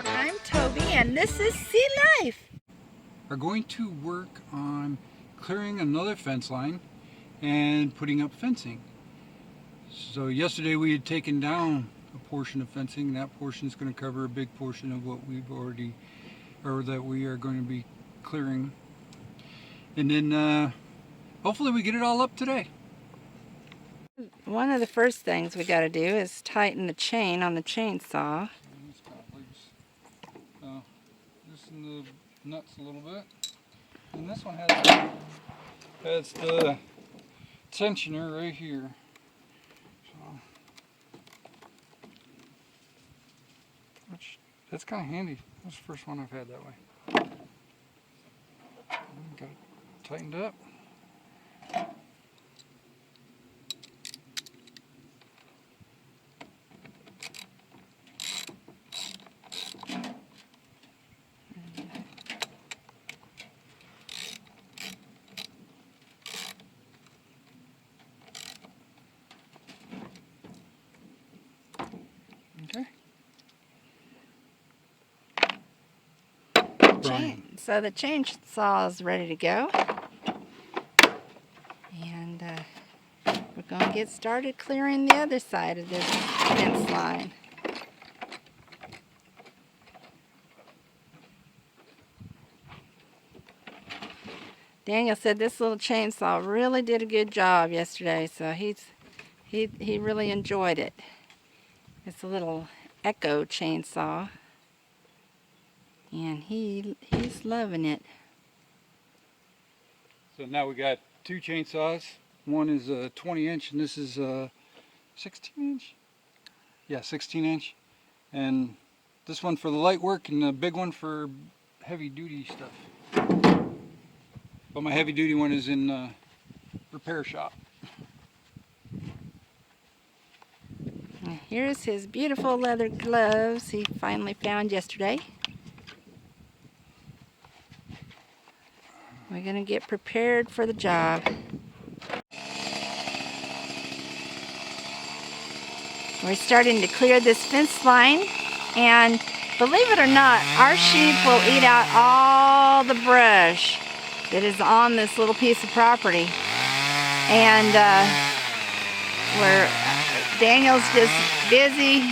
I'm Toby and this is Sea Life. Are going to work on clearing another fence line and putting up fencing. So yesterday we had taken down a portion of fencing. That portion is going to cover a big portion of what we've already, or that we are going to be clearing. And then hopefully we get it all up today. One of the first things we got to do is tighten the chain on the chainsaw. Loosen the nuts a little bit. And this one has the tensioner right here. Which, that's kind of handy. That's the first one I've had that way. Got it tightened up. Okay. So the chainsaw is ready to go. And we're going to get started clearing the other side of this fence line. Daniel said this little chainsaw really did a good job yesterday, so he really enjoyed it. It's a little Echo chainsaw, and he's loving it. So now we got two chainsaws. One is a 20-inch and this is a 16-inch? Yeah, 16-inch. And this one for the light work and the big one for heavy-duty stuff. But my heavy-duty one is in the repair shop. And here's his beautiful leather gloves he finally found yesterday. We're going to get prepared for the job. We're starting to clear this fence line, and believe it or not, our sheep will eat out all the brush that is on this little piece of property. And Daniel's just busy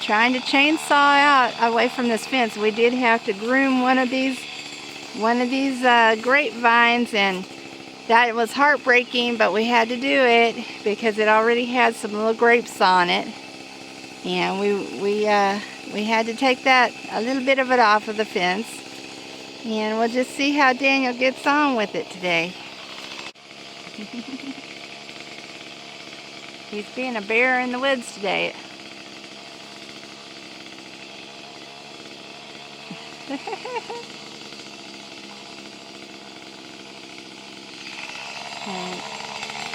trying to chainsaw out away from this fence. We did have to groom one of these grapevines, and that was heartbreaking, but we had to do it because it already had some little grapes on it, and we had to take that, a little bit of it off of the fence, and we'll just see how Daniel gets on with it today. He's being a bear in the woods today. And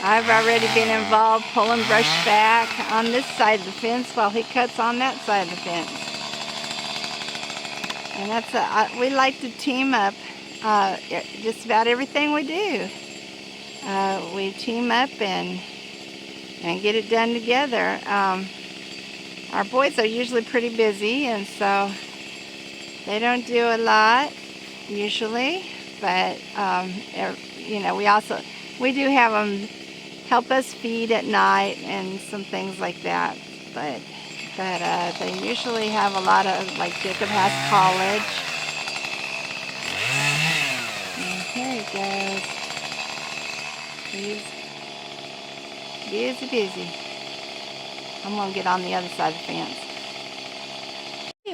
I've already been involved pulling brush back on this side of the fence while he cuts on that side of the fence. And that's we like to team up just about everything we do. We team up and get it done together. Our boys are usually pretty busy, and so they don't do a lot usually, but you know, we do have them help us feed at night and some things like that, but they usually have a lot of, like Jacob has college. And here he goes. He's busy. I'm going to get on the other side of the fence.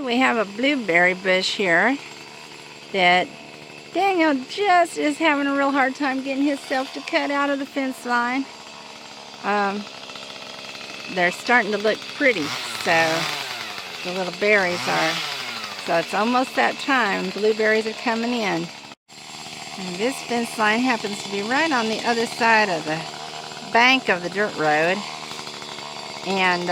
We have a blueberry bush here that Daniel just is having a real hard time getting himself to cut out of the fence line. They're starting to look pretty, so the little berries are. So it's almost that time. Blueberries are coming in. And this fence line happens to be right on the other side of the bank of the dirt road. And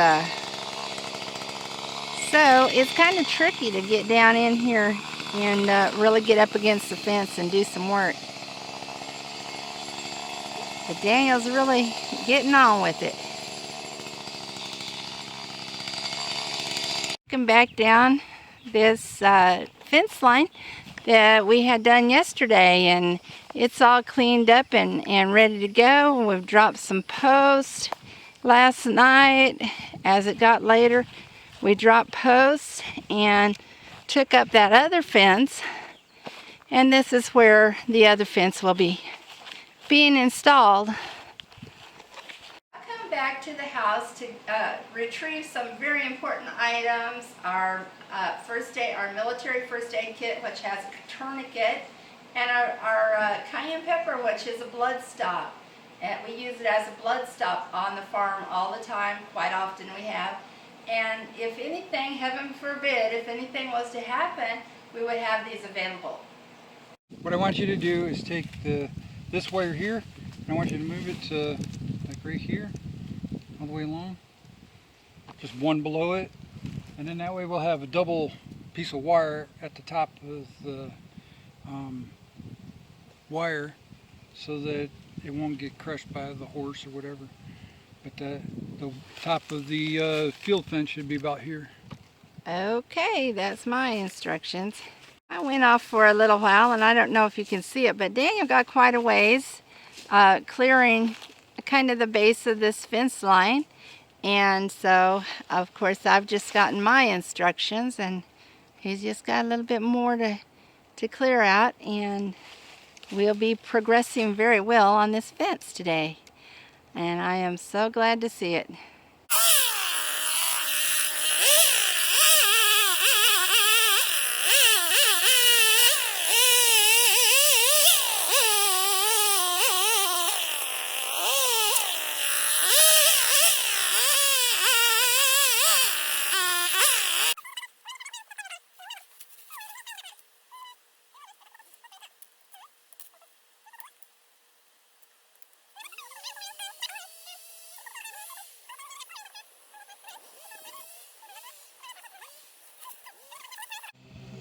so it's kind of tricky to get down in here and really get up against the fence and do some work. But Daniel's really getting on with it. taken back down this fence line that we had done yesterday, and it's all cleaned up and ready to go. We've dropped some posts last night. As it got later, we dropped posts and took up that other fence, and this is where the other fence will be being installed. I come back to the house to retrieve some very important items. Our our military first aid kit, which has a tourniquet, and our cayenne pepper, which is a blood stop. And we use it as a blood stop on the farm all the time. Quite often we have. And if anything, heaven forbid, if anything was to happen, we would have these available. What I want you to do is take this wire here, and I want you to move it to like right here, all the way along, just one below it, and then that way we'll have a double piece of wire at the top of the wire, so that it won't get crushed by the horse or whatever. But the top of the field fence should be about here. Okay, that's my instructions. I went off for a little while, and I don't know if you can see it, but Daniel got quite a ways clearing kind of the base of this fence line. And so, of course, I've just gotten my instructions, and he's just got a little bit more to clear out, and we'll be progressing very well on this fence today. And I am so glad to see it.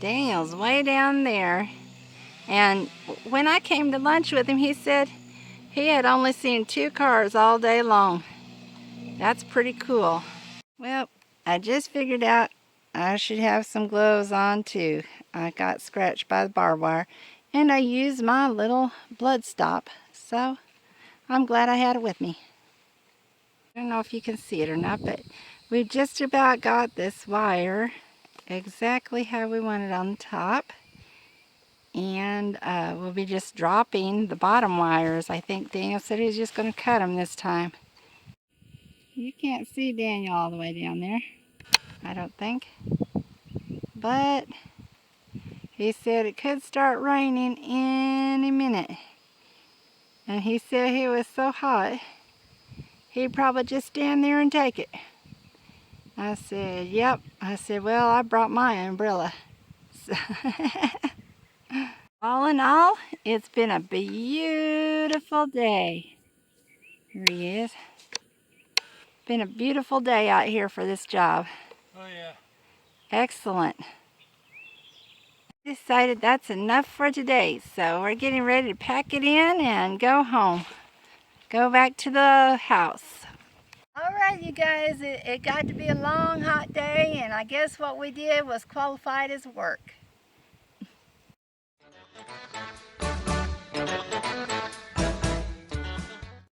Daniel's way down there, and when I came to lunch with him, he said he had only seen 2 cars all day long. That's pretty cool. Well, I just figured out I should have some gloves on too. I got scratched by the barbed wire, and I used my little blood stop, so I'm glad I had it with me. I don't know if you can see it or not, but we've just about got this wire exactly how we want it on the top, and we'll be just dropping the bottom wires. I think Daniel said he's just going to cut them this time. You can't see Daniel all the way down there, I don't think, but he said it could start raining any minute, and he said he was so hot he'd probably just stand there and take it. I said, yep. I said, well, I brought my umbrella. So all in all, it's been a beautiful day. Here he is. Been a beautiful day out here for this job. Oh yeah. Excellent. Decided that's enough for today, so we're getting ready to pack it in and go home. Go back to the house. Alright, you guys, it got to be a long, hot day, and I guess what we did was qualified as work.